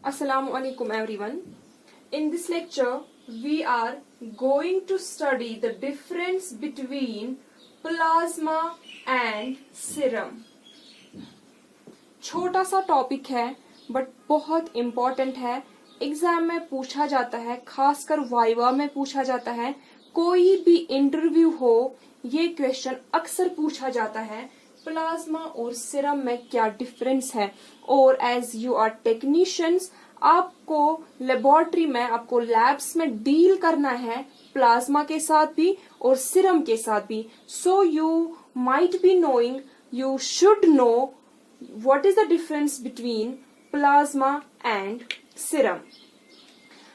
Assalamu alaikum everyone. In this lecture, we are going to study the difference between plasma and serum. छोटा सा topic है but बहुत important है. Exam में पूछा जाता है, खासकर वाइवा में पूछा जाता है. कोई भी इंटरव्यू हो, ये क्वेश्चन अक्सर पूछा जाता है, प्लाज्मा और सीरम में क्या डिफरेंस है. और एज यू आर टेक्नीशियंस, आपको लेबोरेटरी में, आपको लैब्स में डील करना है प्लाज्मा के साथ भी और सीरम के साथ भी. So you might be knowing, you should know what is the difference between plasma and serum.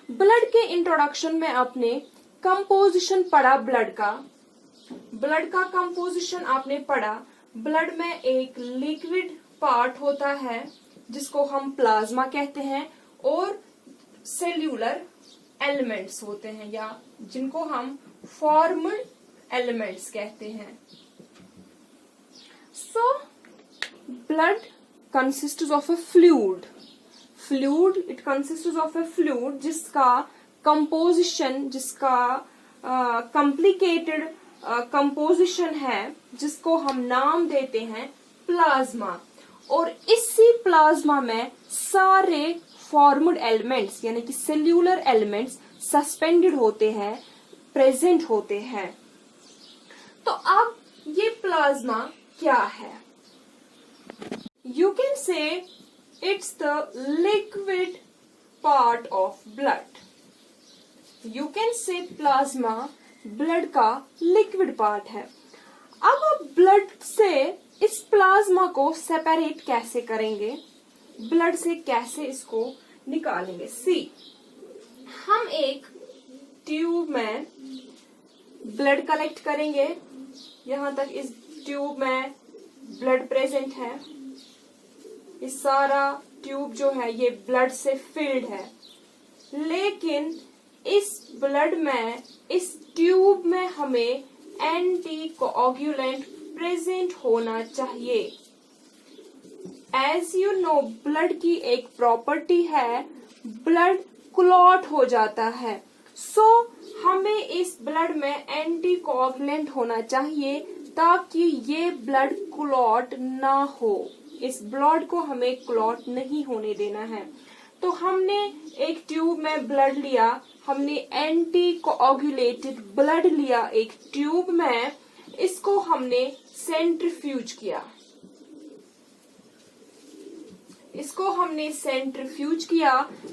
Blood के इंट्रोडक्शन में आपने कंपोजिशन पढ़ा. ब्लड का कंपोजिशन आपने पढ़ा. ब्लड में एक लिक्विड पार्ट होता है जिसको हम प्लाज्मा कहते हैं और सेल्यूलर एलिमेंट्स होते हैं या जिनको हम फॉर्म्ड एलिमेंट्स कहते हैं. सो blood consists of a fluid. It consists of a fluid जिसका composition, जिसका complicated composition है, जिसको हम नाम देते हैं प्लाज्मा. और इसी प्लाज्मा में सारे फॉर्म्ड एलिमेंट्स यानी कि सेल्यूलर एलिमेंट्स सस्पेंडेड होते हैं, प्रेजेंट होते हैं. तो अब ये प्लाज्मा क्या है? You can say it's the liquid part of blood. You can say plasma blood का liquid part है. अब आप blood से इस प्लाज्मा को सेपरेट कैसे करेंगे, ब्लड से कैसे इसको निकालेंगे? सी, हम एक ट्यूब में ब्लड कलेक्ट करेंगे. यहां तक इस ट्यूब में ब्लड प्रेजेंट है. इस सारा ट्यूब जो है ये ब्लड से फिल्ड है. लेकिन इस ब्लड में, इस ट्यूब में हमें एंटी कोआगुलेंट प्रेजेंट होना चाहिए. एज यू नो, ब्लड की एक प्रॉपर्टी है, ब्लड क्लॉट हो जाता है. सो हमें इस ब्लड में एंटी कोआगुलेंट होना चाहिए ताकि ये ब्लड क्लॉट ना हो. इस ब्लड को हमें क्लॉट नहीं होने देना है. तो हमने एक ट्यूब में ब्लड लिया, हमने एंटी कोआगुलेटेड ब्लड लिया एक ट्यूब में, इसको हमने सेंट्रीफ्यूज किया.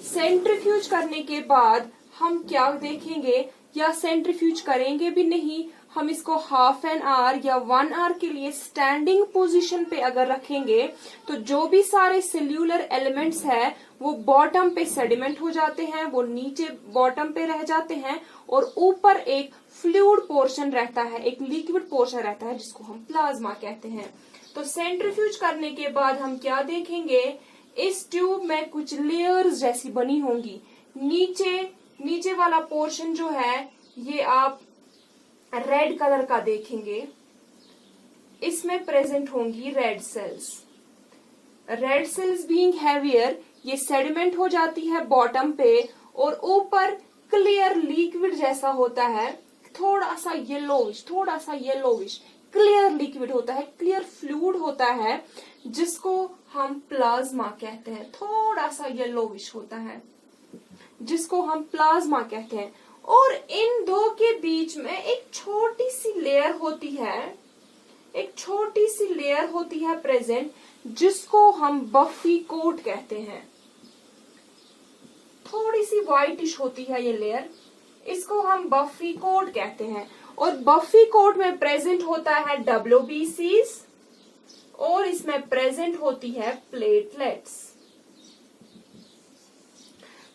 सेंट्रीफ्यूज करने के बाद हम क्या देखेंगे, या सेंट्रीफ्यूज करेंगे भी नहीं, हम इसको हाफ एन आवर या 1 आवर के लिए स्टैंडिंग पोजीशन पे अगर रखेंगे तो जो भी सारे सेल्यूलर एलिमेंट्स है वो बॉटम पे सेडिमेंट हो जाते हैं, वो नीचे बॉटम पे रह जाते हैं और ऊपर एक फ्लूइड पोर्शन रहता है, एक लिक्विड पोर्शन रहता है जिसको हम प्लाज्मा कहते हैं. तो सेंट्रीफ्यूज करने के बाद हम क्या देखेंगे, इस ट्यूब में कुछ लेयर्स जैसी बनी होंगी. नीचे वाला पोर्शन जो है ये आप रेड कलर का देखेंगे. इसमें प्रेजेंट होंगी रेड सेल्स बीइंग हैवियर, ये सेडिमेंट हो जाती है बॉटम पे और ऊपर क्लियर लिक्विड जैसा होता है, थोड़ा सा येलोविश क्लियर लिक्विड होता है, क्लियर फ्लूइड होता है जिसको हम प्लाज्मा कहते हैं. थोड़ा सा येलोविश होता है जिसको हम प्लाज्मा कहते हैं. और इन दो के बीच में एक छोटी सी लेयर होती है प्रेजेंट, जिसको हम बफी कोट कहते हैं. थोड़ी सी व्हाइटिश होती है ये लेयर, इसको हम बफी कोट कहते हैं. और बफी कोट में प्रेजेंट होता है WBCs और इसमें प्रेजेंट होती है प्लेटलेट्स.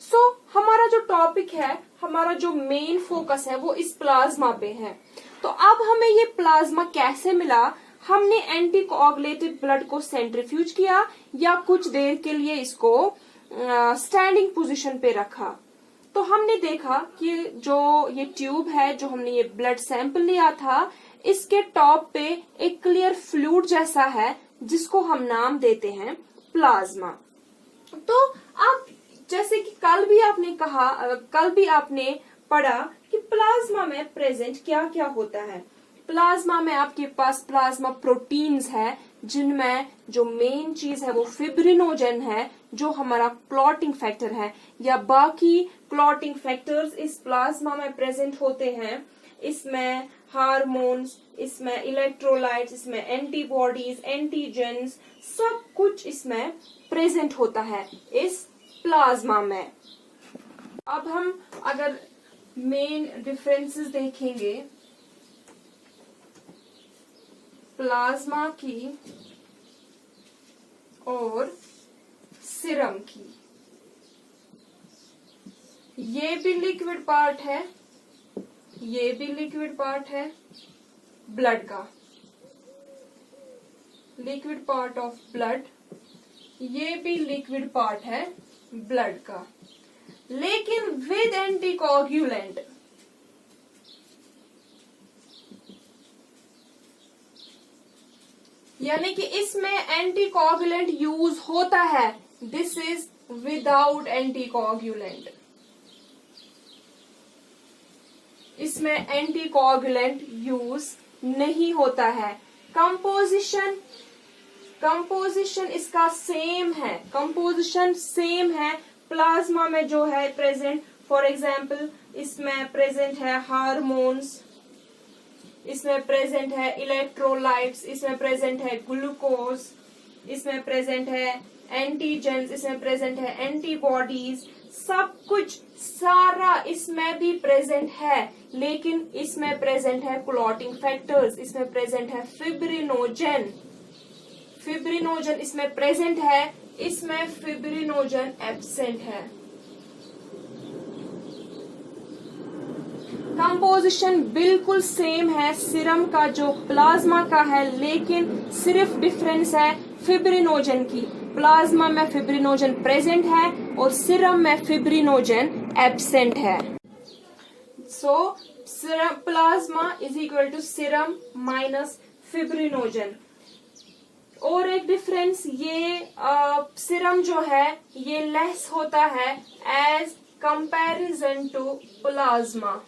सो हमारा जो टॉपिक है, हमारा जो मेन फोकस है वो इस प्लाज्मा पे है. तो अब हमें ये प्लाज्मा कैसे मिला? हमने एंटी कोआगुलेटेड ब्लड को सेंट्रीफ्यूज किया या कुछ देर के लिए इसको स्टैंडिंग पोजीशन पे रखा. तो हमने देखा कि जो ये ट्यूब है, जो हमने ये ब्लड सैंपल लिया था, इसके टॉप पे एक क्लियर फ्लूइड जैसा है जिसको हम नाम देते हैं प्लाज्मा. तो अब जैसे कि कल भी आपने पढ़ा कि प्लाज्मा में प्रेजेंट क्या क्या होता है। प्लाज्मा में आपके पास प्लाज्मा प्रोटीन्स है, जिनमें जो मेन चीज है वो फिब्रिनोजन है, जो हमारा क्लॉटिंग फैक्टर है, या बाकी क्लॉटिंग फैक्टर्स इस प्लाज्मा में प्रेजेंट होते हैं। इसमें हार्मोन्स, इसमें इलेक्ट्रोलाइट्स, इसमें एंटीबॉडीज, एंटीजेंस, सब कुछ इसमें प्रेजेंट होता है इस प्लाज्मा में। अब हम अगर मेन डिफरेंसेस देखेंगे प्लाज्मा की और सीरम की, ये भी लिक्विड पार्ट है, ये भी लिक्विड पार्ट है ब्लड का, लिक्विड पार्ट ऑफ ब्लड, ये भी लिक्विड पार्ट है ब्लड का, लेकिन विद एंटीकोगुलेंट। यानी कि इसमें एंटीकोगुलेंट यूज होता है, दिस इज विदाउट एंटीकोगुलेंट। इसमें एंटीकोगुलेंट यूज नहीं होता है। कंपोजिशन इसका सेम है, कंपोजिशन सेम है। प्लाज्मा में जो है प्रेजेंट, फॉर एग्जाम्पल इसमें प्रेजेंट है हार्मोन्स, इसमें प्रेजेंट है इलेक्ट्रोलाइट्स, इसमें प्रेजेंट है ग्लूकोज, इसमें प्रेजेंट है एंटीजेंस, इसमें प्रेजेंट है एंटीबॉडीज, सब कुछ सारा इसमें भी प्रेजेंट है। लेकिन इसमें प्रेजेंट है क्लॉटिंग फैक्टर्स, इसमें प्रेजेंट है फिब्रिनोजन, फिब्रिनोजन इसमें प्रेजेंट है, इसमें फिब्रिनोजन एब्सेंट है। कंपोजिशन बिल्कुल सेम है सीरम का जो प्लाज्मा का है, लेकिन सिर्फ डिफरेंस है फिब्रिनोजन की। प्लाज्मा में फिब्रिनोजन प्रेजेंट है और सीरम में फिब्रिनोजन एब्सेंट है। So serum plasma is equal to serum minus fibrinogen. और एक डिफरेंस, ये सीरम जो है ये लेस होता है as comparison to plasma.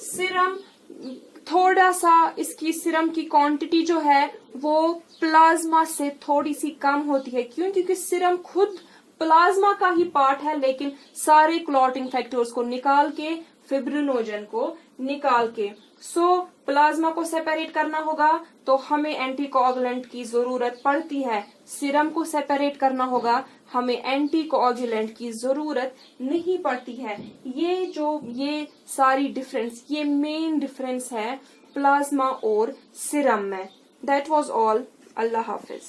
Serum थोड़ा सा, इसकी सीरम की क्वांटिटी जो है वो प्लाज्मा से थोड़ी सी कम होती है। क्यों? क्योंकि सीरम खुद प्लाज्मा का ही पार्ट है, लेकिन सारे क्लॉटिंग फैक्टर्स को निकाल के, फिब्रिनोजन को निकाल के, प्लाज्मा को सेपरेट करना होगा तो हमें एंटीकोगुलेंट की जरूरत पड़ती है। सीरम को सेपरेट करना होगा, हमें एंटीकोगुलेंट की जरूरत नहीं पड़ती है। ये सारी डिफरेंस, ये मेन डिफरेंस है प्लाज्मा और सीरम में। That was all. Allah Hafiz.